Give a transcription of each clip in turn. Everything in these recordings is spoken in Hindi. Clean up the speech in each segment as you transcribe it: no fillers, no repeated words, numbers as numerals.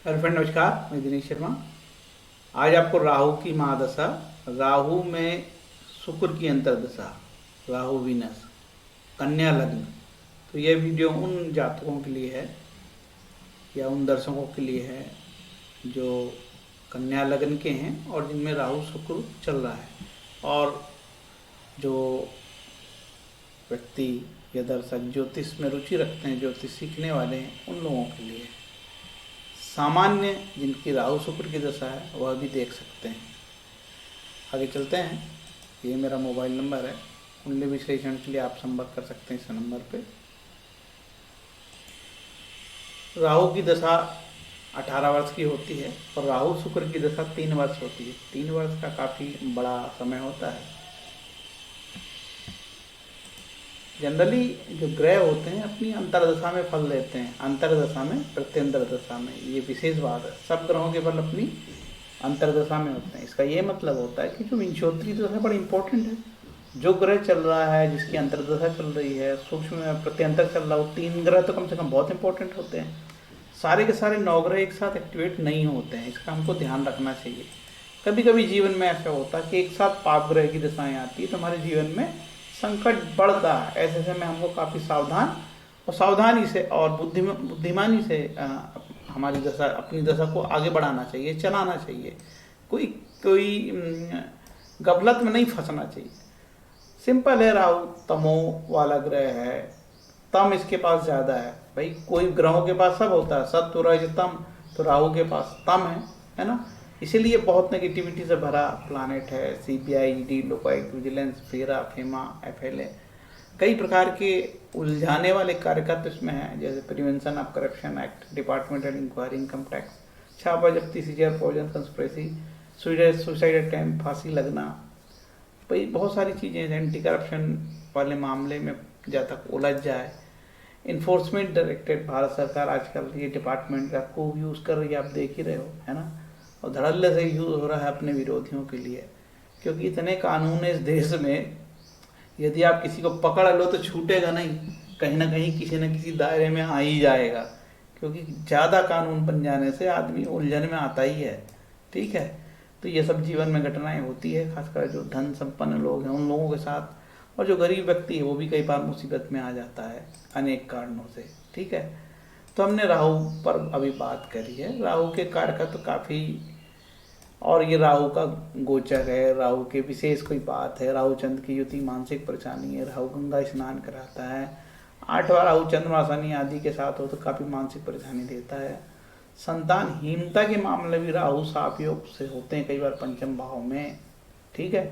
हेलो फ्रेंड, नमस्कार। मैं दिनेश शर्मा। आज आपको राहु की महादशा, राहु में शुक्र की अंतर्दशा, राहु वीनस, कन्या लग्न। तो यह वीडियो उन जातकों के लिए है या उन दर्शकों के लिए है जो कन्या लग्न के हैं और जिनमें राहु शुक्र चल रहा है, और जो व्यक्ति या दर्शक ज्योतिष में रुचि रखते हैं, ज्योतिष सीखने वाले हैं, उन लोगों के लिए। सामान्य जिनकी राहु शुक्र की दशा है वह भी देख सकते हैं। आगे चलते हैं। ये मेरा मोबाइल नंबर है, कुंडली विश्लेषण के लिए आप संपर्क कर सकते हैं इस नंबर पे। राहु की दशा 18 वर्ष की होती है और राहु शुक्र की दशा 3 वर्ष होती है। 3 वर्ष का काफ़ी बड़ा समय होता है। जनरली जो ग्रह होते हैं अपनी अंतर्दशा में फल देते हैं, अंतर्दशा में, प्रत्यंतर दशा में। ये विशेष बात है, सब ग्रहों के फल अपनी अंतर्दशा में होते हैं। इसका ये मतलब होता है कि जो विंशोत्तरी दशा बड़ी इंपॉर्टेंट है। जो ग्रह चल रहा है, जिसकी अंतर्दशा चल रही है, सूक्ष्म में प्रत्यंतर चल रहा हो, 3 ग्रह तो कम से कम बहुत इंपॉर्टेंट होते हैं। सारे के सारे 9 ग्रह एक साथ एक्टिवेट नहीं होते हैं, इसका हमको ध्यान रखना चाहिए। कभी कभी जीवन में ऐसा होता है कि एक साथ पाप ग्रह की दशाएं आती है तो हमारे जीवन में संकट बढ़ता है। ऐसे में हमको काफ़ी सावधान और सावधानी से और बुद्धिमानी से हमारी दशा, अपनी दशा को आगे बढ़ाना चाहिए, चलाना चाहिए। कोई कोई गफलत में नहीं फंसना चाहिए। सिंपल है, राहु तमो वाला ग्रह है, तम इसके पास ज़्यादा है। भाई कोई ग्रहों के पास सब होता है, सत्व रज तम, तो राहु के पास तम है ना। इसीलिए बहुत नेगेटिविटी से भरा प्लानेट है। CBI, ED, Lokayukta, vigilance, FERA, FEMA, FLA, कई प्रकार के उलझाने वाले कार्यकर्ता इसमें हैं, जैसे prevention of corruption act, departmental inquiry, income tax, छापा जब्ती, seizure, poison conspiracy, suicide attempt, फांसी लगना। भाई बहुत सारी चीज़ें, एंटी करप्शन वाले मामले में जहाँ तक उलझ जाए। इन्फोर्समेंट डायरेक्टरेट, भारत सरकार आजकल ये डिपार्टमेंट का खूब यूज़ कर रही है, आप देख ही रहे हो, है ना। और धड़ल्ले से यूज़ हो रहा है अपने विरोधियों के लिए, क्योंकि इतने कानून है इस देश में। यदि आप किसी को पकड़ लो तो छूटेगा नहीं, कहीं ना कहीं किसी न किसी दायरे में आ ही जाएगा, क्योंकि ज़्यादा कानून बन जाने से आदमी उलझन में आता ही है। ठीक है, तो ये सब जीवन में घटनाएं होती है, खासकर जो धन संपन्न लोग हैं उन लोगों के साथ, और जो गरीब व्यक्ति है वो भी कई बार मुसीबत में आ जाता है अनेक कारणों से। ठीक है, तो हमने राहु पर अभी बात करी है। राहु के कारक तो काफ़ी, और ये राहु का गोचर है, राहु के विशेष कोई बात है। राहु चंद्र की युति मानसिक परेशानी है। राहु गंगा स्नान कराता है। 8वां राहु चंद्रमा शनि आदि के साथ हो तो काफ़ी मानसिक परेशानी देता है। संतानहीनता के मामले भी राहु साफ योग से होते हैं कई बार पंचम भाव में। ठीक है,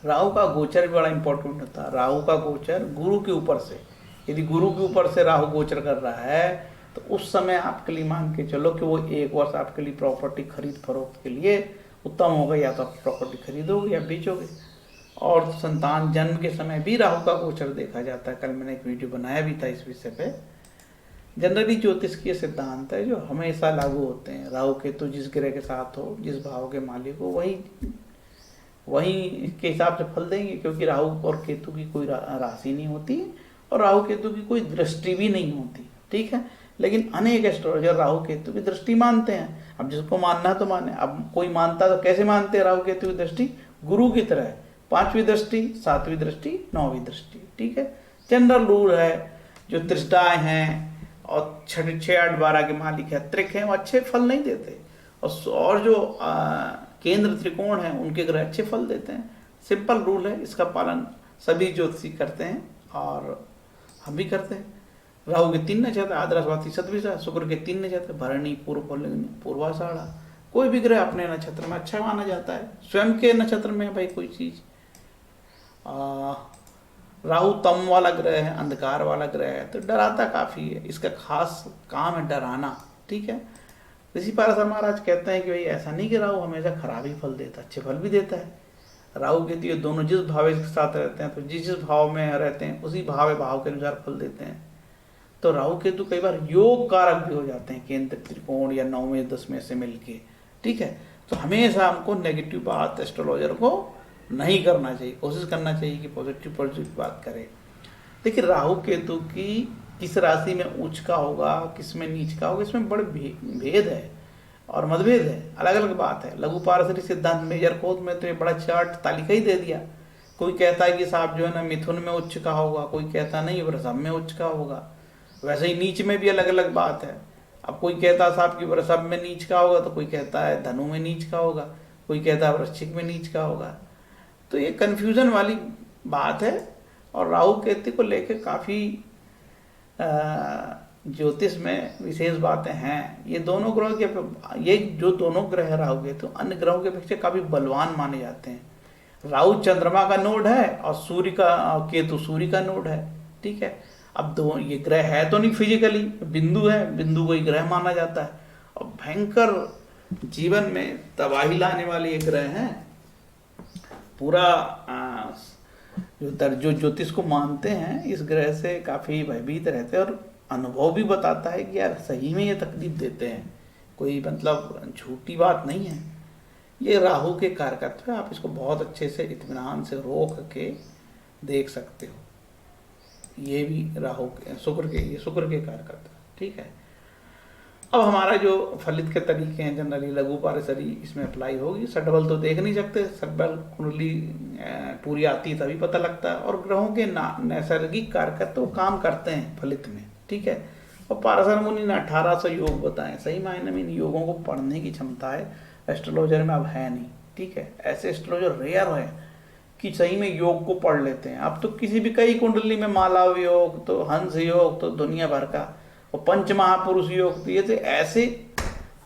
राहु का गोचर भी बड़ा इंपॉर्टेंट होता है। राहु का गोचर गुरु के ऊपर से, यदि गुरु के ऊपर से राहु गोचर कर रहा है तो उस समय आपके लिए मान के चलो कि वो 1 वर्ष आपके लिए प्रॉपर्टी खरीद फरोख्त के लिए उत्तम होगा। या तो आप प्रॉपर्टी खरीदोगे या बेचोगे। और संतान जन्म के समय भी राहु का गोचर देखा जाता है। कल मैंने एक वीडियो बनाया भी था इस विषय पे। जनरली ज्योतिष के सिद्धांत है जो हमेशा लागू होते हैं। राहु केतु जिस ग्रह के साथ हो, जिस भाव के मालिक हो, वही के हिसाब से फल देंगे, क्योंकि राहु और केतु की कोई राशि नहीं होती और राहु केतु की कोई दृष्टि भी नहीं होती। ठीक है, लेकिन अनेक एस्ट्रोलॉजर राहु केतु की दृष्टि मानते हैं। अब जिसको मानना है तो माने। अब कोई मानता तो कैसे मानते हैं राहु केतु की दृष्टि? गुरु की तरह, 5वीं दृष्टि, 7वीं दृष्टि, 9वीं दृष्टि। ठीक है, जनरल रूल है। जो त्रिष्टाएं हैं और 6, 8, 12 के मालिक है, त्रिक हैं, वो अच्छे फल नहीं देते। और जो केंद्र त्रिकोण है उनके ग्रह अच्छे फल देते हैं। सिंपल रूल है, इसका पालन सभी ज्योतिषी करते हैं और हम भी करते हैं। राहु के 3 नक्षत्र, आद्रा, स्वाति, शतभिषा। शुक्र के 3 नक्षत्र, भरणी, पूर्व, पूर्वाषाढ़ा। कोई भी ग्रह अपने नक्षत्र में अच्छा माना जाता है। स्वयं के नक्षत्र में भाई कोई चीज, राहु तम वाला ग्रह है, अंधकार वाला ग्रह है, तो डराता काफी है। इसका खास काम है डराना। ठीक है, ऋषि पाराशर महाराज कहते हैं कि भाई ऐसा नहीं कि राहु हमेशा खराब ही फल देता, अच्छे फल भी देता है। राहु केतु ये दोनों जिस भाव के साथ रहते हैं, तो जिस भाव में रहते हैं उसी भाव के अनुसार फल देते हैं। तो राहु केतु कई बार योग कारक भी हो जाते हैं, केंद्र त्रिकोण या 9वें 10वें से मिलके। ठीक है, तो हमेशा हमको नेगेटिव बात एस्ट्रोलॉजर को नहीं करना चाहिए, कोशिश करना चाहिए कि पॉजिटिव बात करें। देखिए, राहु केतु की किस राशि में उच्च का होगा, किस में नीच का होगा, इसमें बड़े भेद है और मतभेद है, अलग अलग बात है। लघु पारसरी सिद्धांत मेजर खोज में तो ये बड़ा चार्ट तालिका ही दे दिया। कोई कहता है कि साहब जो है ना मिथुन में उच्च का होगा, कोई कहता नहीं वृषभ में उच्च का होगा। वैसे ही नीच में भी अलग अलग बात है। अब कोई कहता है साहब कि वृषभ में नीच का होगा, तो कोई कहता है धनु में नीच का होगा, कोई कहता है वृश्चिक में नीच का होगा। तो ये कन्फ्यूजन वाली बात है। और राहु केतु को लेकर काफ़ी ज्योतिष में विशेष बातें हैं। ये दोनों ग्रह के, ये जो दोनों ग्रह है राहु केतु, अन्य ग्रहों के अपेक्षा काफ़ी बलवान माने जाते हैं। राहु चंद्रमा का नोड है और सूर्य का, केतु सूर्य का नोड है। ठीक है, अब दो ये ग्रह है तो नहीं फिजिकली, बिंदु है, बिंदु को ही ग्रह माना जाता है। और भयंकर जीवन में तबाही लाने वाले ये ग्रह हैं। पूरा जो ज्योतिष को मानते हैं इस ग्रह से काफ़ी भयभीत रहते हैं। और अनुभव भी बताता है कि यार सही में ये तकलीफ देते हैं, कोई मतलब झूठी बात नहीं है। ये राहु के कारकत्व है, आप इसको बहुत अच्छे से इत्मीनान से रोक के देख सकते हो। ये भी राहु के, शुक्र के कारकत्व। ठीक है, अब हमारा जो फलित के तरीके हैं जनरली लघु पारसरी इसमें अप्लाई होगी। सडबल तो देख नहीं सकते, सडबल कुंडली पूरी आती तभी पता लगता है। और ग्रहों के नैसर्गिक कारकत्व काम करते हैं फलित में। ठीक है, और पाराशर मुनि ने 1800 योग बताए। सही मायने में इन योगों को पढ़ने की क्षमता है एस्ट्रोलॉजर में अब है नहीं। ठीक है, ऐसे एस्ट्रोलॉजर रेयर है कि सही में योग को पढ़ लेते हैं। अब तो किसी भी कई कुंडली में मालव योग, तो हंस योग, तो दुनिया भर का, और पंच महापुरुष योग, तो ये तो ऐसे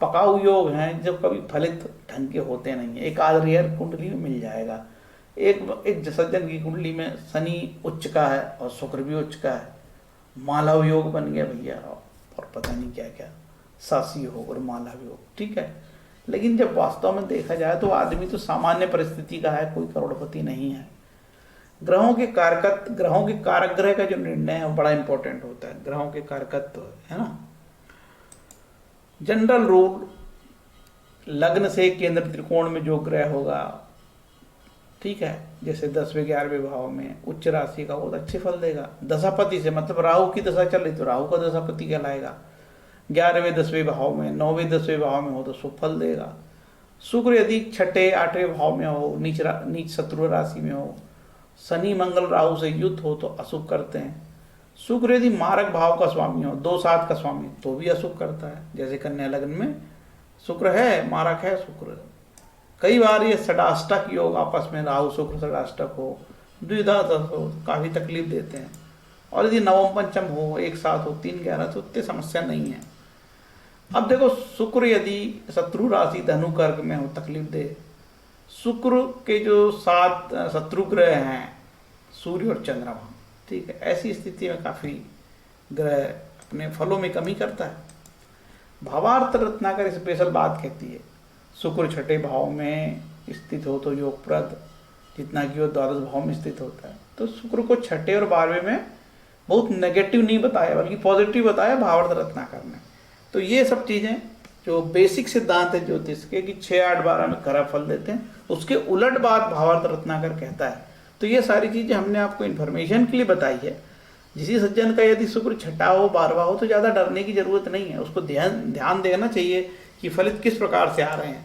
पकाऊ योग हैं जो कभी फलित ढंग के होते नहीं है। एक आध रेयर कुंडली में मिल जाएगा। एक सज्जन की कुंडली में शनि उच्च का है और शुक्र भी उच्च का है, मालव योग बन गया भैया, और पता नहीं क्या क्या सासी योग और मालव योग। ठीक है, लेकिन जब वास्तव में देखा जाए तो आदमी तो सामान्य परिस्थिति का है, कोई करोड़पति नहीं है। ग्रहों के कारक ग्रह का जो निर्णय है वो बड़ा इंपॉर्टेंट होता है। ग्रहों के कारकत्व है ना, जनरल रूल, लग्न से केंद्र त्रिकोण में जो ग्रह होगा, ठीक है, जैसे 10वें 11वें भाव में उच्च राशि का बहुत अच्छे फल देगा। दशापति से मतलब राहु की दशा चल रही तो राहु का दशापति कहलाएगा। 11वें 10वें भाव में, 9वें 10वें भाव में हो तो शुभ फल देगा। शुक्र यदि 6ठे 8वें भाव में हो, नीच शत्रु राशि में हो, शनि मंगल राहु से युद्ध हो तो अशुभ करते हैं। शुक्र यदि मारक भाव का स्वामी हो, 2-7 का स्वामी, तो भी अशुभ करता है। जैसे कन्या लग्न में शुक्र है, मारक है शुक्र। कई बार ये षडाष्टक योग आपस में राहु शुक्र षडाष्टक हो, द्विधा हो, काफी तकलीफ देते हैं। और यदि नवम पंचम हो, एक साथ हो, 3-11, तो उतनी समस्या नहीं है। अब देखो, शुक्र यदि शत्रु राशि धनु कर्क में हो, तकलीफ दे। शुक्र के जो 7 शत्रु ग्रह हैं, सूर्य और चंद्रमा, ठीक है, ऐसी स्थिति में काफी ग्रह अपने फलों में कमी करता है। भावार्थ रत्नाकर स्पेशल बात कहती है, शुक्र 6ठे भाव में स्थित हो तो योगप्रद, जितना कि वो 12 भाव में स्थित होता है। तो शुक्र को 6ठे और 12वें में बहुत नेगेटिव नहीं बताया, बल्कि पॉजिटिव बताया भावार्थ रत्नाकर ने। तो ये सब चीजें जो बेसिक सिद्धांत है ज्योतिष के कि 6, 8, 12 में खराब फल देते हैं, उसके उलट बात भावार्थ रत्नाकर कहता है। तो ये सारी चीजें हमने आपको इन्फॉर्मेशन के लिए बताई है। जिसी सज्जन का यदि शुक्र 6ठा हो 12वां हो तो ज़्यादा डरने की जरूरत नहीं है, उसको ध्यान देना चाहिए कि फलित किस प्रकार से आ रहे हैं।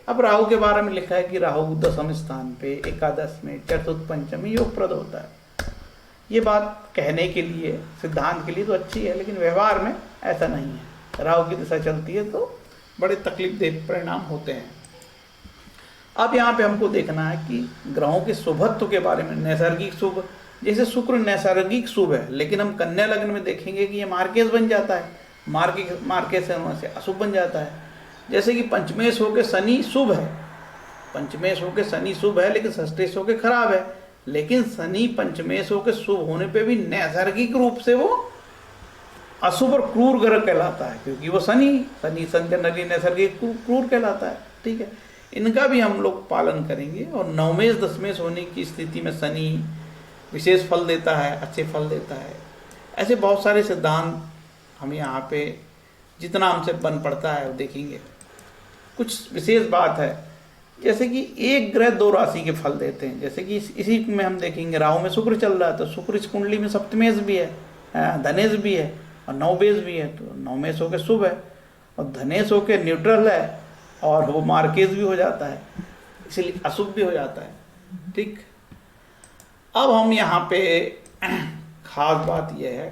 अब राहु के बारे में लिखा है कि राहु 10वें स्थान पे, एकादश में, चतुर्थ पंचम में योगप्रद होता है। ये बात कहने के लिए, सिद्धांत के लिए तो अच्छी है, लेकिन व्यवहार में ऐसा नहीं है। राहु की दिशा चलती है तो बड़े तकलीफदेह परिणाम होते हैं। अब यहाँ पे हमको देखना है कि ग्रहों के शुभत्व के बारे में। नैसर्गिक शुभ, जैसे शुक्र नैसर्गिक शुभ है, लेकिन हम कन्या लग्न में देखेंगे कि ये मार्केस बन जाता है, मार्केस से अशुभ बन जाता है। जैसे कि पंचमेश होके शनि शुभ है, पंचमेश होके शनि शुभ है, लेकिन षष्ठेश होके खराब है। लेकिन शनि पंचमेश होके शुभ होने पे भी नैसर्गिक रूप से वो अशुभ और क्रूर ग्रह कहलाता है, क्योंकि वो शनि जनरली नैसर्गिक क्रूर कहलाता है। ठीक है, इनका भी हम लोग पालन करेंगे। और नवमेश दशमेश होने की स्थिति में शनि विशेष फल देता है, अच्छे फल देता है। ऐसे बहुत सारे सिद्धांत हम यहाँ पे जितना हमसे बन पड़ता है वो देखेंगे। कुछ विशेष बात है, जैसे कि एक ग्रह 2 राशि के फल देते हैं। जैसे कि इसी में हम देखेंगे राहु में शुक्र चल रहा है, तो शुक्र इस कुंडली में सप्तमेश भी है, धनेश भी है और नवमेश भी है, तो नवमेश होके शुभ है और धनेश होके न्यूट्रल है और वो मार्केश भी हो जाता है, इसलिए अशुभ भी हो जाता है। ठीक, अब हम यहाँ पे खास बात यह है,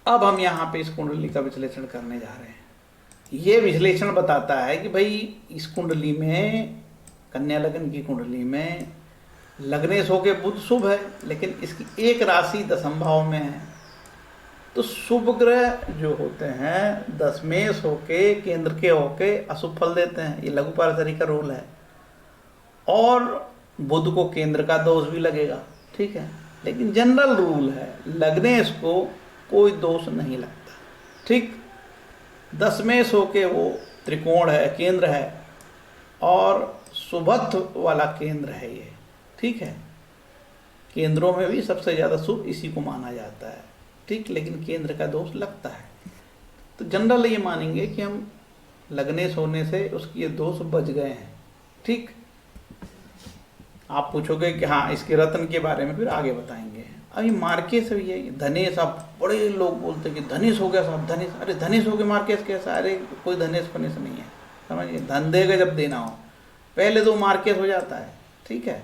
अब हम यहाँ पे इस कुंडली का विश्लेषण करने जा रहे हैं। ये विश्लेषण बताता है कि भाई इस कुंडली में, कन्या लग्न की कुंडली में लग्नेश होके बुध शुभ है, लेकिन इसकी एक राशि दशम भाव में है, तो शुभ ग्रह जो होते हैं दशमेश होके केंद्र के होके अशुभ फल देते हैं। ये लघु पारसरी का रूल है। और बुध को केंद्र का दोष भी लगेगा, ठीक है, लेकिन जनरल रूल है लग्नेश को कोई दोष नहीं लगता। ठीक, दशमेश होके वो त्रिकोण है, केंद्र है और शुभत्व वाला केंद्र है ये। ठीक है, केंद्रों में भी सबसे ज़्यादा शुभ इसी को माना जाता है। ठीक, लेकिन केंद्र का दोष लगता है, तो जनरल ये मानेंगे कि हम लग्नेश होने से उसके ये दोष बच गए हैं। ठीक, आप पूछोगे कि हाँ इसके रत्न के बारे में फिर आगे बताएंगे। अभी मार्केश भी है, धनेश। आप बड़े लोग बोलते हैं कि धनेश हो गया साहब, धनेश, अरे धनेश हो गया मार्केश कैसा? अरे कोई धनेश फनेश नहीं है, समझिए। धन देगा जब देना हो, पहले तो मार्केश हो जाता है। ठीक है,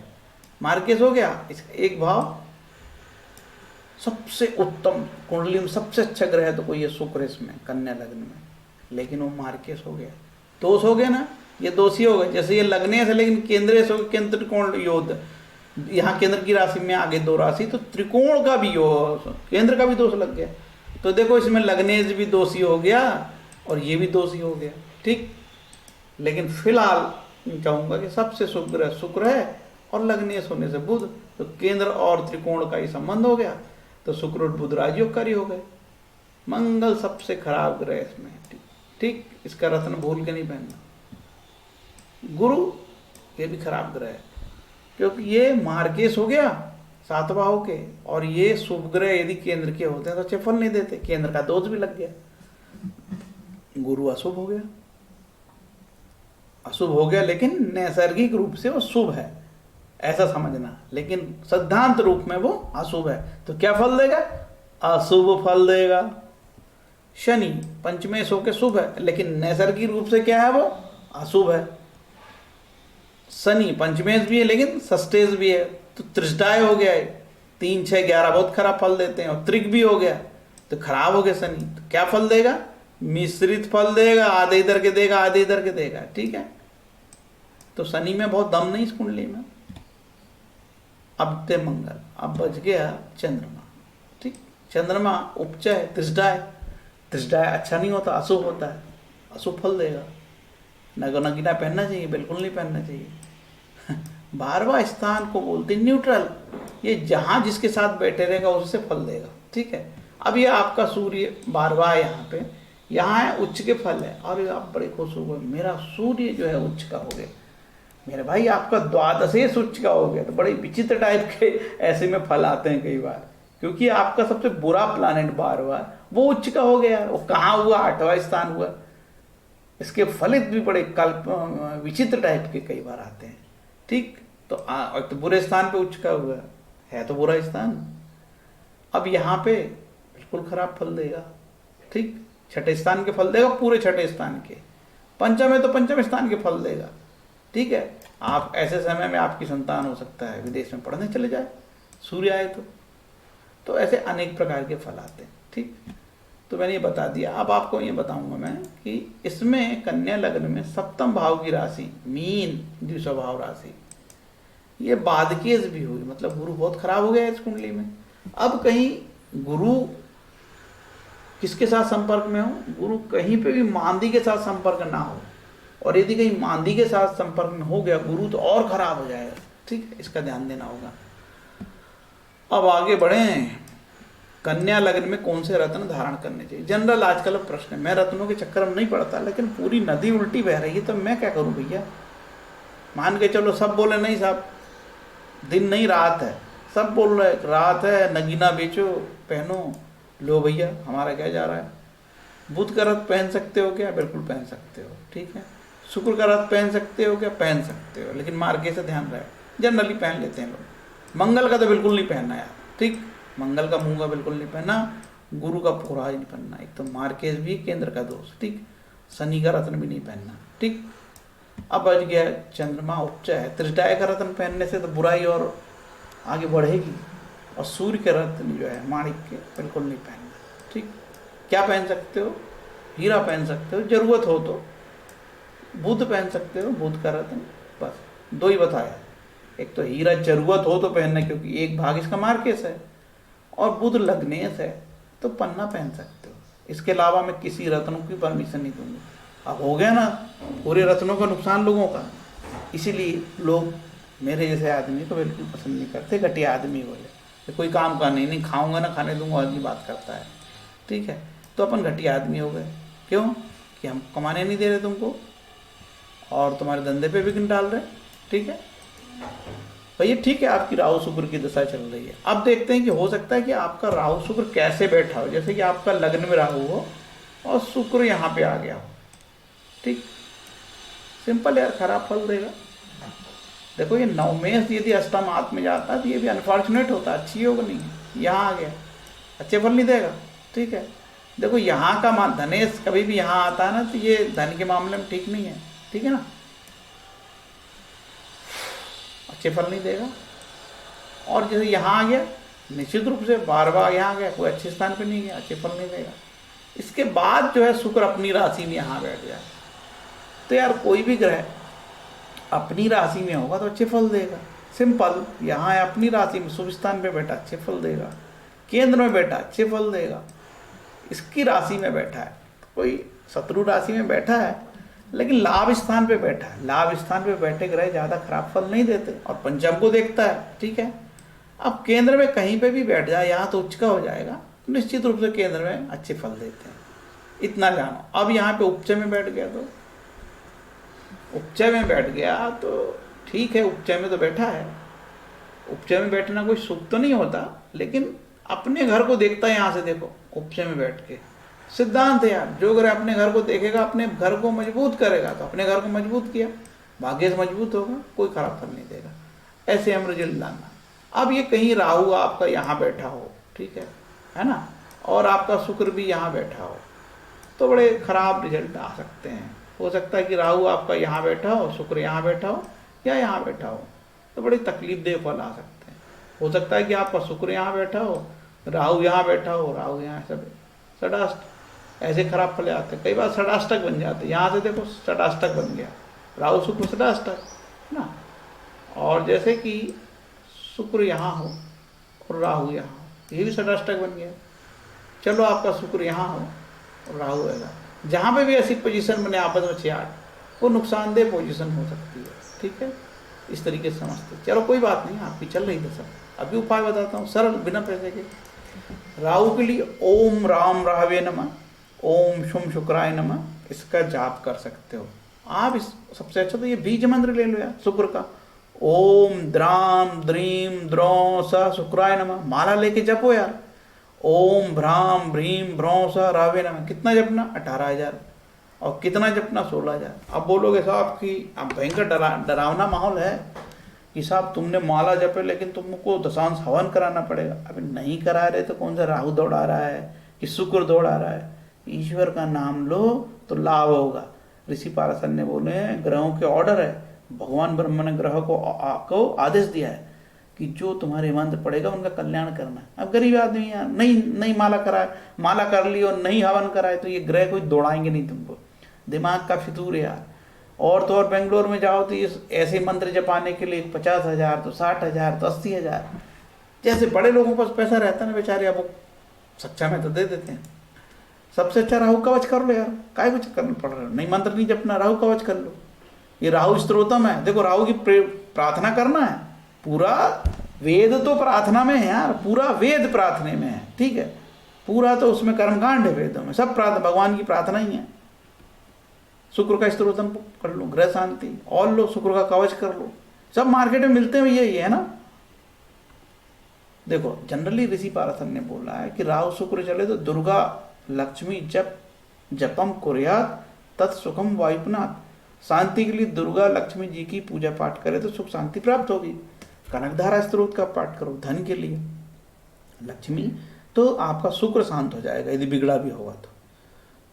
मार्केश हो गया, इसका एक भाव सबसे उत्तम कुंडली में सबसे अच्छा ग्रह तो कोई है शुक्र इसमें, कन्या लग्न में, लेकिन वो मार्केश हो गया, दोष हो गया ना, ये दोषी हो गए। जैसे ये लग्नेश है लेकिन केंद्रेश हो गया, केंद्र त्रिकोण योग, यहाँ केंद्र की राशि में आगे दो राशि, तो त्रिकोण का भी योग, केंद्र का भी दोष लग गया। तो देखो इसमें लग्नेश भी दोषी हो गया और ये भी दोषी हो गया। ठीक, लेकिन फिलहाल कहूँगा कि सबसे शुभ ग्रह शुक्र है और लग्नेश होने से बुध, तो केंद्र और त्रिकोण का ही संबंध हो गया, तो शुक्र और बुध राजयोगकारी हो गए। मंगल सबसे खराब ग्रह इसमें। ठीक, इसका रत्न भूल के नहीं पहनना। गुरु ये भी खराब ग्रह है, क्योंकि ये मार्केश हो गया सातवां होके, और ये शुभ ग्रह यदि केंद्र के होते हैं तो अच्छे फल नहीं देते, केंद्र का दोष भी लग गया। गुरु अशुभ हो गया, अशुभ हो गया, लेकिन नैसर्गिक रूप से वो शुभ है ऐसा समझना, लेकिन सिद्धांत रूप में वो अशुभ है। तो क्या फल देगा? अशुभ फल देगा। शनि पंचमेश होके शुभ है, लेकिन नैसर्गिक रूप से क्या है? वो अशुभ है। शनि पंचमेश भी है लेकिन षष्ठेश भी है, तो त्रिष्टाय हो गया है, 3, 6, 11 बहुत खराब फल देते हैं, और त्रिक भी हो गया, तो खराब हो गया शनि। तो क्या फल देगा? मिश्रित फल देगा, आधे इधर के देगा आधे इधर के देगा। ठीक है, तो शनि में बहुत दम नहीं इस कुंडली में। अब ते मंगल, अब बच गया चंद्रमा। ठीक, चंद्रमा उपचय है, त्रिष्टाय। त्रिष्टाय अच्छा नहीं होता, अशुभ होता है, अशुभ फल देगा। नगीना पहनना चाहिए? बिल्कुल नहीं पहनना चाहिए। 12वां स्थान को बोलते न्यूट्रल, ये जहाँ जिसके साथ बैठे रहेगा उससे फल देगा। ठीक है, अब ये आपका सूर्य 12वां है, यहाँ है उच्च के फल है, और आप बड़े खुश हो गए, मेरा सूर्य जो है उच्च का हो गया। मेरे भाई आपका द्वादशेश उच्च का हो गया, तो बड़े विचित्र टाइप के ऐसे में फल आते हैं कई बार, क्योंकि आपका सबसे बुरा प्लानेट 12वां वो उच्च का हो गया। वो कहाँ हुआ? 8वां स्थान हुआ। इसके फलित भी बड़े कल्प विचित्र टाइप के कई बार आते हैं। ठीक, तो बुरे स्थान पे उच्च का हुआ है तो बुरा स्थान। अब यहाँ पे बिल्कुल खराब फल देगा। ठीक, छठे स्थान के फल देगा, पूरे छठे स्थान के। पंचम है तो पंचम स्थान के फल देगा। ठीक है, आप ऐसे समय में आपकी संतान हो सकता है विदेश में पढ़ने चले जाए, सूर्य आए तो ऐसे अनेक प्रकार के फल आते हैं। ठीक, तो मैंने ये बता दिया। अब आपको ये बताऊंगा मैं कि इसमें कन्या लग्न में सप्तम भाव की राशि मीन द्विस्वभाव राशि, ये बाधकेश भी हुई, मतलब गुरु बहुत खराब हो गया इस कुंडली में। अब कहीं गुरु किसके साथ संपर्क में हो? गुरु कहीं पे भी मांदी के साथ संपर्क ना हो, और यदि कहीं मांदी के साथ संपर्क में हो गया गुरु तो और खराब हो जाएगा। ठीक, इसका ध्यान देना होगा। अब आगे बढ़ें। कन्या लग्न में कौन से रत्न धारण करने चाहिए? जनरल आजकल प्रश्न है, मैं रत्नों के चक्कर में नहीं पड़ता, लेकिन पूरी नदी उल्टी बह रही है तो मैं क्या करूं भैया? मान के चलो सब बोले नहीं साहब, दिन नहीं रात है, सब बोल रहे रात है, नगीना बेचो पहनो, लो भैया हमारा क्या जा रहा है। बुध का रथ पहन सकते हो क्या? बिल्कुल पहन सकते हो। ठीक है, शुक्र का रथ पहन सकते हो क्या? पहन सकते हो, लेकिन मार्के से ध्यान रहे, जनरली पहन लेते हैं लोग। मंगल का तो बिल्कुल नहीं पहनना यार। ठीक, मंगल का मूंगा बिल्कुल नहीं पहनना, गुरु का फोड़ा नहीं पहनना, एक तो मार्केज भी केंद्र का दोष, ठीक। शनि का रत्न भी नहीं पहनना, ठीक। अब बच गया चंद्रमा उच्च है, त्रिटाय का रत्न पहनने से तो बुराई और आगे बढ़ेगी। और सूर्य के रत्न जो है माणिक के बिल्कुल नहीं पहनना, ठीक। क्या पहन सकते हो? हीरा पहन सकते हो, जरूरत हो तो। बुध पहन सकते हो, बुध का रत्न, बस दो ही बताया। एक तो हीरा जरूरत हो तो पहनना, क्योंकि एक भाग इसका मार्केस है, और बुध लग्नेश है तो पन्ना पहन सकते हो। इसके अलावा मैं किसी रत्नों की परमिशन नहीं दूंगा। अब हो गया ना, पूरे रत्नों का नुकसान लोगों का। इसीलिए लोग मेरे जैसे आदमी को बिल्कुल पसंद नहीं करते, घटिया आदमी बोले कि कोई काम का नहीं खाऊंगा ना खाने दूंगा, आदमी बात करता है, ठीक है। तो अपन घटिया आदमी हो गए। क्यों? कि हम कमाने नहीं दे रहे तुमको, और तुम्हारे धंधे पे विघ्न डाल रहे, ठीक है भैया। ठीक है, आपकी राहु शुक्र की दशा चल रही है। अब देखते हैं कि हो सकता है कि आपका राहु शुक्र कैसे बैठा हो। जैसे कि आपका लग्न में राहु हो और शुक्र यहाँ पे आ गया हो, ठीक। सिंपल यार, खराब फल देगा। देखो ये नवमेश यदि अष्टम हाथ में जाता है तो ये भी अनफॉर्चुनेट होता है, अच्छी योग नहीं। यहाँ आ गया, अच्छे फल नहीं देगा, ठीक है। देखो यहाँ का मान धनेश कभी भी यहाँ आता है ना, तो ये धन के मामले में ठीक नहीं है, ठीक है ना, अच्छे फल नहीं देगा। और जैसे यहाँ आ गया, निश्चित रूप से बार बार यहाँ आ गया, कोई अच्छे स्थान पे नहीं गया, अच्छे फल नहीं देगा। इसके बाद जो है शुक्र अपनी राशि में यहाँ बैठ जाए, तो यार कोई भी ग्रह अपनी राशि में होगा तो अच्छे फल देगा। सिंपल, यहाँ है अपनी राशि में, शुभ स्थान पे बैठा, अच्छे फल देगा। केंद्र में बैठा, अच्छे फल देगा। इसकी राशि में बैठा है, कोई शत्रु राशि में बैठा है लेकिन लाभ स्थान पे बैठा है, लाभ स्थान पे बैठे ग्रह ज़्यादा खराब फल नहीं देते, और पंचम को देखता है, ठीक है। अब केंद्र में कहीं पे भी बैठ जाए, यहाँ तो उच्च का हो जाएगा, निश्चित रूप से केंद्र में अच्छे फल देते हैं, इतना जानो। अब यहाँ पे उपचय में बैठ गया, तो उपचय में बैठ गया तो ठीक है, उपचय में तो बैठा है। उपचय में बैठना कोई सुख तो नहीं होता, लेकिन अपने घर को देखता है यहाँ से। देखो उपचय में बैठ के सिद्धांत है यार, जो ग्रह अपने घर को देखेगा अपने घर को मजबूत करेगा, तो अपने घर को मजबूत किया, भाग्य से मजबूत होगा, कोई खराब फल नहीं देगा। ऐसे हम रिजल्ट लाना। अब ये कहीं राहु आपका यहाँ बैठा हो, ठीक है ना, और आपका शुक्र भी यहाँ बैठा हो, तो बड़े खराब रिजल्ट आ सकते हैं। हो सकता है कि राहु आपका यहाँ बैठा हो, शुक्र यहाँ बैठा हो, या यहाँ बैठा हो, तो बड़ी तकलीफ दे फल आ सकते हैं। हो सकता है कि आपका शुक्र यहाँ बैठा हो, राहु यहाँ बैठा हो, राहु यहाँ, सब षडाष्ट, ऐसे खराब फल आते हैं। कई बार षडाष्टक बन जाते हैं। यहाँ से देखो षडाष्टक बन गया, राहु शुक्र षडाष्टक ना। और जैसे कि शुक्र यहाँ हो और राहु यहाँ हो, ये भी षडाष्टक बन गया। चलो आपका शुक्र यहाँ हो और राहु रहेगा, जहाँ पे भी ऐसी पोजीशन बने आपस में 6-8, वो नुकसानदेह पोजीशन हो सकती है, ठीक है। इस तरीके से समझते। चलो कोई बात नहीं, आपकी चल रही है सब। अभी उपाय बताता हूँ सरल, बिना पैसे के। राहु के लिए ओम राम राहवे नमः, ओम शुम शुक्राय नमः, इसका जाप कर सकते हो आप। इस सबसे अच्छा तो ये बीज मंत्र ले लो यार शुक्र का, ओम द्राम द्रीम द्रौ स शुक्राय नमः, माला लेके जपो यार। ओम भ्राम भ्रीम भ्रौ स रावे नमः, कितना जपना? 18,000। और कितना जपना? 16,000। अब बोलोगे साहब कि अब भयंकर डरावना माहौल है कि साहब तुमने माला जपे लेकिन तुमको दशांश हवन कराना पड़ेगा। अभी नहीं करा रहे तो कौन सा राहु दौड़ा रहा है कि शुक्र दौड़ा रहा है? ईश्वर का नाम लो तो लाभ होगा। ऋषि पाराशर ने बोले ग्रहों के ऑर्डर है, भगवान ब्रह्मा ने ग्रह को आदेश दिया है कि जो तुम्हारे मंत्र पड़ेगा उनका कल्याण करना है। अब गरीब आदमी यार नहीं माला कराए, माला कर ली और नहीं हवन कराए तो ये ग्रह कोई दौड़ाएंगे नहीं तुमको। दिमाग का फितूर है यार। और तो और बेंगलोर में जाओ तो ये ऐसे मंत्र जपाने के लिए 50,000 तो 60,000 तो 80,000। जैसे बड़े लोगों के पास पैसा रहता है ना बेचारे, अब वो सच्चा में तो दे देते हैं। सबसे अच्छा राहु कवच कर लो यार, काय कुछ करना पड़ रहा है? नहीं मंत्र नहीं जपना, राहु कवच कर लो। ये राहु स्त्रोतम है, देखो राहु की प्रार्थना करना है। पूरा वेद तो प्रार्थना में है यार, पूरा वेद प्रार्थना में है, ठीक है। पूरा तो उसमें कर्मकांड है वेदों में, सब प्रार्थना भगवान की प्रार्थना ही है। शुक्र का स्त्रोतम कर लो, ग्रह शांति और लो, शुक्र का कवच कर लो, सब मार्केट में मिलते हैं यही है ना। देखो जनरली ऋषि पाराशर ने बोला है कि राहु शुक्र चले तो दुर्गा लक्ष्मी जपम कुर्यात तत्सुखम वायुपनाथ। शांति के लिए दुर्गा लक्ष्मी जी की पूजा पाठ करे तो सुख शांति प्राप्त होगी। कनकधारा स्त्रोत का पाठ करो धन के लिए, लक्ष्मी, तो आपका शुक्र शांत हो जाएगा यदि बिगड़ा भी होगा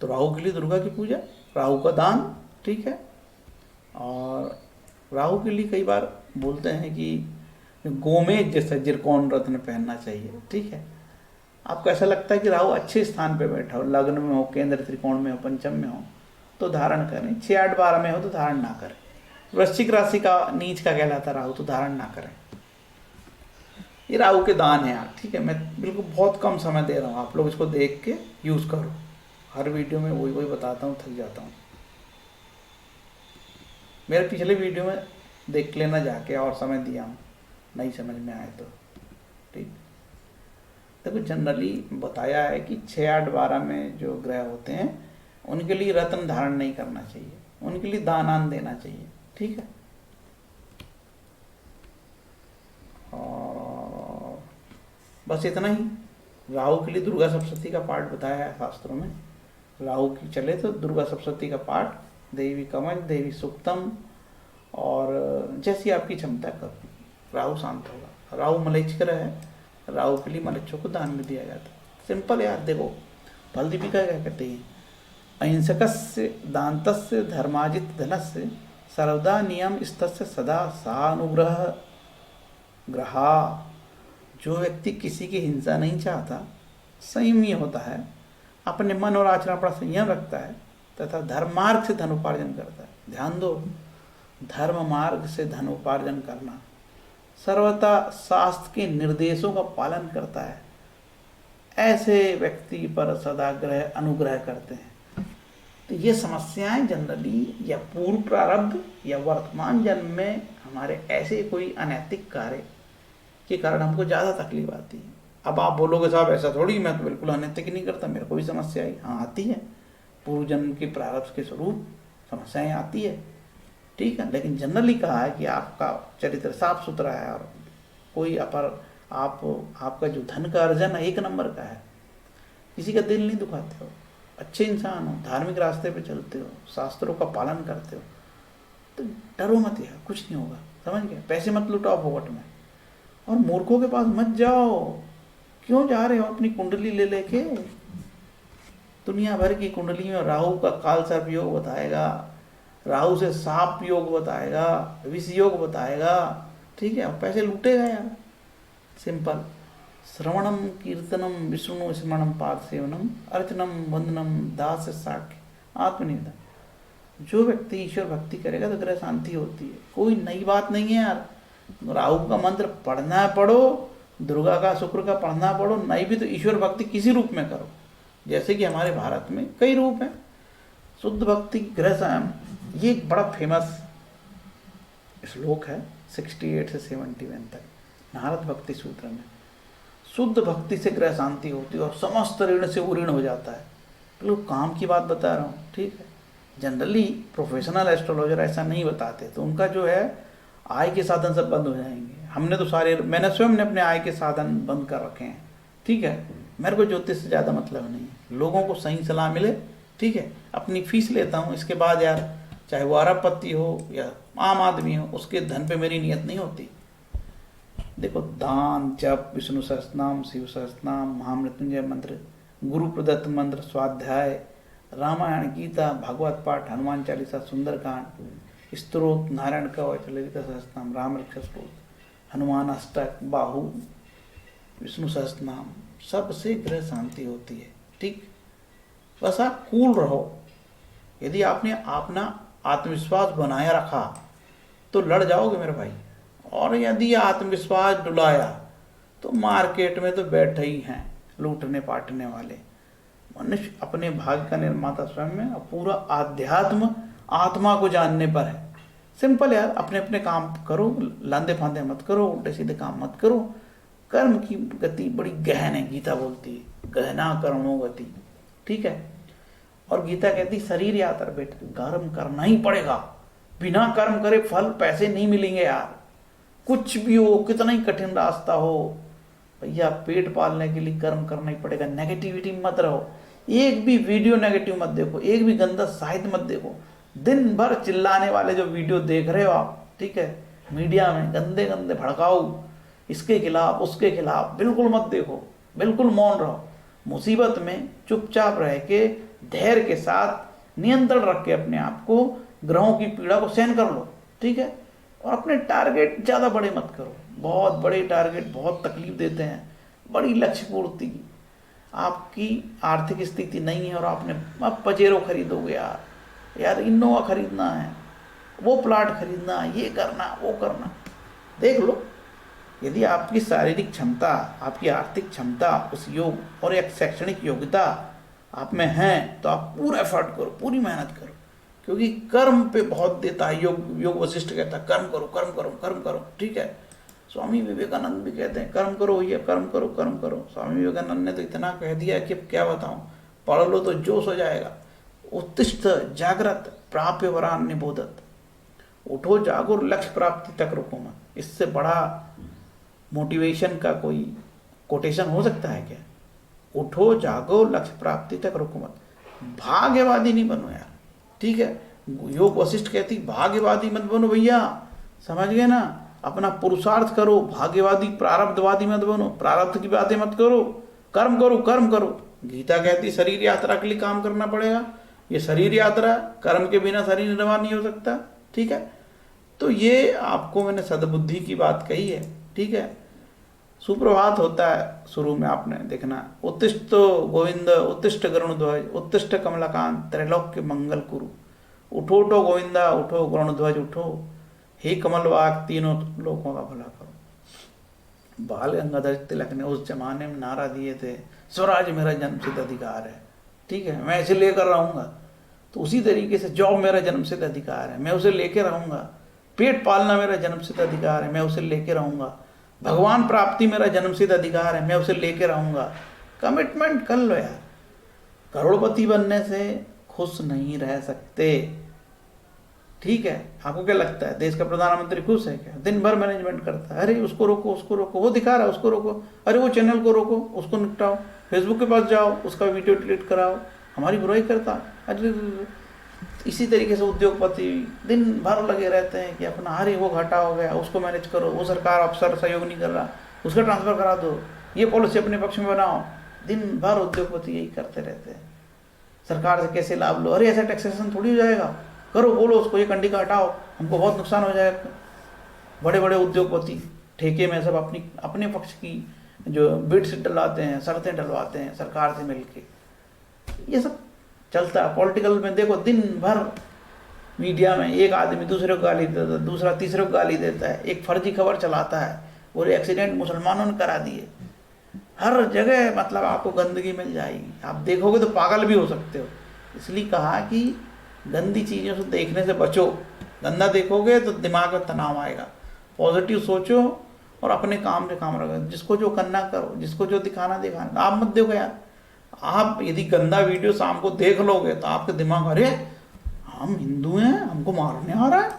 तो राहु के लिए दुर्गा की पूजा, राहु का दान, ठीक है। और राहु के लिए कई बार बोलते हैं कि गोमेज जैसा जिरकोन रत्न पहनना चाहिए, ठीक है। आपको ऐसा लगता है कि राहु अच्छे स्थान पे बैठा हो, लग्न में हो, केंद्र त्रिकोण में हो, पंचम में हो, तो धारण करें। 6, 8, 12 में हो तो धारण ना करें। वृश्चिक राशि का नीच का कहलाता राहु, तो धारण ना करें। ये राहु के दान है यार, ठीक है। मैं बिल्कुल बहुत कम समय दे रहा हूँ, आप लोग इसको देख के यूज करो। हर वीडियो में वही वही बताता हूँ, थक जाता हूँ। मेरे पिछले वीडियो में देख लेना जाके, और समय दिया हूँ, नहीं समझ में आए तो, ठीक। देखो जनरली बताया है कि 6, 8, 12 में जो ग्रह होते हैं उनके लिए रत्न धारण नहीं करना चाहिए, उनके लिए दान देना चाहिए, ठीक है। और बस इतना ही। राहु के लिए दुर्गा सप्तशती का पाठ बताया है शास्त्रों में। राहु की चले तो दुर्गा सप्तशती का पाठ, देवी कवच, देवी सुक्तम, और जैसी आपकी क्षमता करो, राहु शांत होगा। राहु मलेच्छ ग्रह है, राहु के लिए मलेच्छों को दान में दिया जाता है। सिंपल यार। देखो फल दीपिका क्या कहते हैं, अहिंसकस्य दान्तस्य धर्माजित धनस्य सर्वदा नियम स्तस्य सदा सानुग्रह ग्रहा। जो व्यक्ति किसी की हिंसा नहीं चाहता, संयमी होता है, अपने मन और आचरण पर संयम रखता है तथा धर्म मार्ग से धन उपार्जन करता है। ध्यान दो, धर्म मार्ग से धन उपार्जन करना, सर्वथा शास्त्र के निर्देशों का पालन करता है, ऐसे व्यक्ति पर सदाग्रह अनुग्रह करते हैं। तो ये समस्याएं जनरली या पूर्व प्रारब्ध या वर्तमान जन्म में हमारे ऐसे कोई अनैतिक कार्य के कारण हमको ज़्यादा तकलीफ आती है। अब आप बोलोगे साहब ऐसा थोड़ी, मैं तो बिल्कुल अनैतिक नहीं करता, मेरे को भी समस्या आई। हाँ आती है, पूर्व जन्म की प्रारब्ध के स्वरूप समस्याएं आती है, ठीक है। लेकिन जनरली कहा है कि आपका चरित्र साफ सुथरा है और कोई आपका जो धन का अर्जन एक नंबर का है, किसी का दिल नहीं दुखाते हो, अच्छे इंसान हो, धार्मिक रास्ते पे चलते हो, शास्त्रों का पालन करते हो, तो डरो मत यार, कुछ नहीं होगा, समझ गए। पैसे मत लुटाओ फोकट में, और मूर्खों के पास मत जाओ। क्यों जा रहे हो अपनी कुंडली ले लेके? दुनिया भर की कुंडली में राहु का काल सर्प योग बताएगा, राहु से सांप योग बताएगा, विष योग बताएगा, ठीक है। और पैसे लूटेगा यार। सिंपल, श्रवणम कीर्तनम विष्णु स्मरणम पाद सेवनम अर्चनम वंदनम दास साख्य आत्मनिवेदन। जो व्यक्ति ईश्वर भक्ति करेगा तो ग्रह शांति होती है। कोई नई बात नहीं है यार। राहु का मंत्र पढ़ना है पढ़ो, दुर्गा का शुक्र का पढ़ना पढ़ो, नहीं भी तो ईश्वर भक्ति किसी रूप में करो। जैसे कि हमारे भारत में कई रूप हैं। शुद्ध भक्ति ग्रह सायम, ये एक बड़ा फेमस श्लोक है 68 से 71 तक नारद भक्ति सूत्र में। शुद्ध भक्ति से ग्रह शांति होती है और समस्त ऋण से उऋण हो जाता है। बिल्कुल काम की बात बता रहा हूँ, ठीक है। जनरली प्रोफेशनल एस्ट्रोलॉजर ऐसा नहीं बताते, तो उनका जो है आय के साधन सब बंद हो जाएंगे। हमने तो मैंने स्वयं ने अपने आय के साधन बंद कर रखे हैं, ठीक है। मेरे को ज्योतिष से ज़्यादा मतलब नहीं है, लोगों को सही सलाह मिले, ठीक है। अपनी फीस लेता हूँ, इसके बाद यार चाहे वो अरबपति हो या आम आदमी हो, उसके धन पे मेरी नियत नहीं होती। देखो दान, जप, विष्णु सहस्त्रनाम, शिव सहस्त्रनाम, महामृत्युंजय मंत्र, गुरु प्रदत्त मंत्र, स्वाध्याय, रामायण, गीता, भागवत पाठ, हनुमान चालीसा, सुंदरकांड, स्तोत्र, नारायण कवच, ललिता सहस्त्रनाम, राम रक्षा स्तोत्र, हनुमान अष्टक, बाहु, विष्णु सहस्त्रनाम, सबसे ग्रह शांति होती है, ठीक। बस आप कूल रहो। यदि आपने अपना आत्मविश्वास बनाए रखा तो लड़ जाओगे मेरे भाई, और यदि आत्मविश्वास डुलाया तो मार्केट में तो बैठे ही हैं लूटने पाटने वाले। मनुष्य अपने भाग्य का निर्माता स्वयं में, और पूरा आध्यात्म आत्मा को जानने पर है। सिंपल यार, अपने अपने काम करो, लांदे फांदे मत करो, उल्टे सीधे काम मत करो। कर्म की गति बड़ी गहन है, गीता बोलती है गहना कर्मो गति, ठीक है। और गीता कहती शरीर यात्रा बेटा, कर्म करना ही पड़ेगा, बिना कर्म करे फल पैसे नहीं मिलेंगे यार। कुछ भी हो, कितना ही कठिन रास्ता हो भैया, पेट पालने के लिए कर्म करना ही पड़ेगा। नेगेटिविटी मत रहो, एक भी वीडियो नेगेटिव मत देखो, एक भी गंदा साहित्य मत देखो। दिन भर चिल्लाने वाले जो वीडियो देख रहे हो आप, ठीक है, मीडिया में गंदे गंदे भड़काऊ, इसके खिलाफ उसके खिलाफ, बिल्कुल मत देखो। बिल्कुल मौन रहो, मुसीबत में चुपचाप रह के धैर्य के साथ नियंत्रण रख के अपने आप को ग्रहों की पीड़ा को सहन कर लो, ठीक है। और अपने टारगेट ज़्यादा बड़े मत करो, बहुत बड़े टारगेट बहुत तकलीफ देते हैं, बड़ी लक्ष्य पूर्ति की। आपकी आर्थिक स्थिति नहीं है और आपने अब पजेरो खरीदोगे, यार इनोवा खरीदना है, वो प्लाट खरीदना है, ये करना वो करना, देख लो। यदि आपकी शारीरिक क्षमता, आपकी आर्थिक क्षमता, उस योग और एक शैक्षणिक योग्यता आप में है तो आप पूरा एफर्ट करो, पूरी मेहनत करो, क्योंकि कर्म पे बहुत देता है योग वशिष्ठ कहता है कर्म करो कर्म करो कर्म करो, ठीक है। स्वामी विवेकानंद भी कहते हैं कर्म करो, ये कर्म करो कर्म करो। स्वामी विवेकानंद ने तो इतना कह दिया कि अब क्या बताऊं, पढ़ लो तो जोश हो जाएगा। उत्तिष्ठ जागृत प्राप्य वरान निबोधत, उठो जागो लक्ष्य प्राप्ति तक रुको मत। इससे बड़ा मोटिवेशन का कोई कोटेशन हो सकता है क्या? उठो जागो लक्ष्य प्राप्ति तक रुको मत, भाग्यवादी नहीं बनो यार, ठीक है। योग वशिष्ठ कहती भाग्यवादी मत बनो भैया, समझ गए ना। अपना पुरुषार्थ करो, भाग्यवादी प्रारब्धवादी मत बनो, प्रारब्ध की बातें मत करो, कर्म करो कर्म करो। गीता कहती शरीर यात्रा के लिए काम करना पड़ेगा, ये शरीर यात्रा, कर्म के बिना शरीर निर्वाह नहीं हो सकता, ठीक है। तो ये आपको मैंने सद्बुद्धि की बात कही है, ठीक है। सुप्रभात होता है शुरू में, आपने देखना उत्तिष्ठ गोविंद, उत्तिष्ठ गरुणध्वज, उत्तिष्ठ कमलाकांत, त्रैलोक्य मंगल कुरु। उठो उठो गोविंदा, उठो गरुणध्वज उठो, हे कमलवाग तीनों लोगों का भला करो। बाल गंगाधर तिलक ने उस जमाने में नारा दिए थे स्वराज मेरा जन्मसिद्ध अधिकार है, ठीक है, मैं इसे लेकर रहूंगा। तो उसी तरीके से जॉब मेरा जन्मसिद्ध अधिकार है, मैं उसे लेके रहूंगा। पेट पालना मेरा जन्मसिद्ध अधिकार है, मैं उसे लेके रहूंगा। भगवान प्राप्ति मेरा जन्मसिद्ध अधिकार है, मैं उसे लेके रहूंगा। कमिटमेंट कर लो यार। करोड़पति बनने से खुश नहीं रह सकते, ठीक है। आपको क्या लगता है देश का प्रधानमंत्री खुश है क्या? दिन भर मैनेजमेंट करता है, अरे उसको रोको उसको रोको, वो दिखा रहा है उसको रोको, अरे वो चैनल को रोको उसको निपटाओ, फेसबुक के पास जाओ उसका वीडियो डिलीट कराओ, हमारी बुराई करता। अरे इसी तरीके से उद्योगपति दिन भर लगे रहते हैं कि अपना अरे वो घाटा हो गया उसको मैनेज करो, वो सरकार अफसर सहयोग नहीं कर रहा उसका ट्रांसफर करा दो, ये पॉलिसी अपने पक्ष में बनाओ। दिन भर उद्योगपति यही करते रहते हैं। सरकार से कैसे लाभ लो, अरे ऐसा टैक्सेशन थोड़ी हो जाएगा, करो बोलो उसको ये कंडी का हटाओ, हमको बहुत नुकसान हो जाएगा। बड़े बड़े उद्योगपति ठेके में सब अपने पक्ष की जो बिड्स डलवाते हैं, शर्तें डलवाते हैं सरकार से मिलके, ये सब चलता है। पॉलिटिकल में देखो दिन भर मीडिया में एक आदमी दूसरे को गाली देता है, दूसरा तीसरे को गाली देता है, एक फर्जी खबर चलाता है, वो एक्सीडेंट मुसलमानों ने करा दिए। हर जगह मतलब आपको गंदगी मिल जाएगी, आप देखोगे तो पागल भी हो सकते हो। इसलिए कहा कि गंदी चीज़ों से देखने से बचो, गंदा देखोगे तो दिमाग में तनाव आएगा। पॉजिटिव सोचो और अपने काम से काम रखो, जिसको जो करना करो, जिसको जो दिखाना दिखाना। आप मत देखो यार, आप यदि गंदा वीडियो शाम को देख लोगे तो आपके दिमाग अरे हम हिंदू हैं हमको मारने आ रहा है,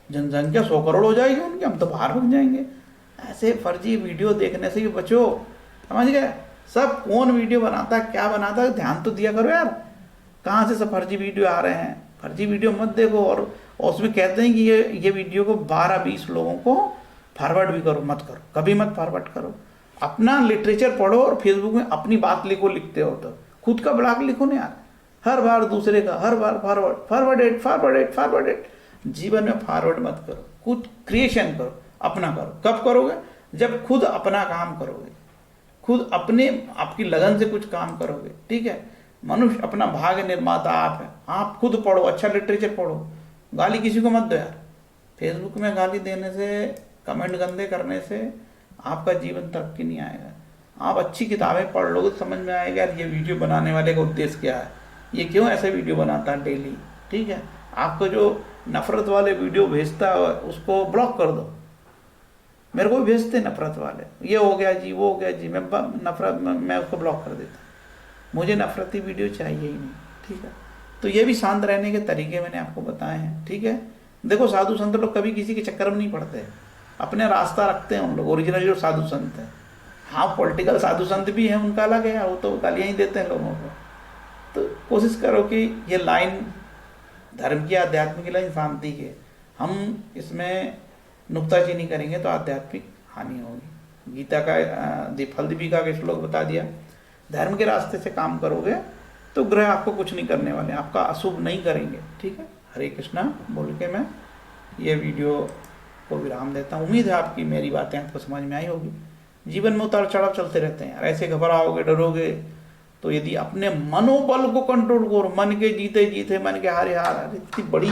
जनसंख्या 100 करोड़ हो जाएगी उनकी, हम तो बाहर भाग जाएंगे। ऐसे फर्जी वीडियो देखने से भी बचो, समझ गए। सब कौन वीडियो बनाता है क्या बनाता है ध्यान तो दिया करो यार, कहाँ से सब फर्जी वीडियो आ रहे हैं। फर्जी वीडियो मत देखो, और उसमें कहते हैं कि ये वीडियो को 12-20 लोगों को फॉरवर्ड भी करो, मत करो, कभी मत फॉरवर्ड करो। अपना लिटरेचर पढ़ो और फेसबुक में अपनी बात लिखो, लिखते हो तो खुद का ब्लॉग लिखो ना यार, हर बार दूसरे का, हर बार फॉरवर्डेड। जीवन में फॉरवर्ड मत करो, खुद क्रिएशन करो, अपना करो। कब करोगे? जब खुद अपना काम करोगे, खुद अपने आपकी लगन से कुछ काम करोगे, ठीक है। मनुष्य अपना भाग्य निर्माता आप है, आप खुद पढ़ो, अच्छा लिटरेचर पढ़ो, गाली किसी को मत दो यार। फेसबुक में गाली देने से, कमेंट गंदे करने से आपका जीवन तरक्की नहीं आएगा। आप अच्छी किताबें पढ़ लोगे तो समझ में आएगा यार ये वीडियो बनाने वाले का उद्देश्य क्या है, ये क्यों ऐसे वीडियो बनाता है डेली, ठीक है। आपको जो नफरत वाले वीडियो भेजता है उसको ब्लॉक कर दो। मेरे को भी भेजते नफरत वाले, ये हो गया जी वो हो गया जी, मैं उसको ब्लॉक कर देता, मुझे नफरती वीडियो चाहिए ही नहीं, ठीक है। तो ये भी शांत रहने के तरीके मैंने आपको बताए हैं, ठीक है। देखो साधु संत लोग कभी किसी के चक्कर में नहीं पड़ते, अपने रास्ता रखते हैं उन लोग, ओरिजिनल जो साधु संत है। हाँ पॉलिटिकल साधु संत भी हैं, उनका अलग है, वो तो गालियाँ ही देते हैं लोगों को। तो कोशिश करो कि ये लाइन धर्म की, आध्यात्म की लाइन शांति की, हम इसमें नुक्ताचीनी करेंगे तो आध्यात्मिक हानि होगी। गीता का फल दीपिका के श्लोक बता दिया। धर्म के रास्ते से काम करोगे तो ग्रह आपको कुछ नहीं करने वाले, आपका अशुभ नहीं करेंगे। ठीक है, हरे कृष्णा बोल के मैं ये वीडियो को विराम देता हूँ। उम्मीद है आपकी मेरी बातें आपको समझ में आई होगी। जीवन में उतार चढ़ाव चलते रहते हैं, ऐसे घबराओगे डरोगे तो यदि अपने मनोबल को कंट्रोल करो, मन के जीते जीते मन के हारे हार, इतनी बड़ी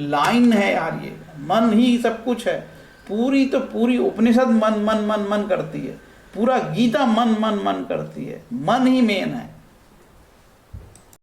लाइन है यार, ये मन ही सब कुछ है। पूरी तो पूरी उपनिषद मन मन मन मन करती है, पूरा गीता मन मन मन करती है, मन ही मेन है।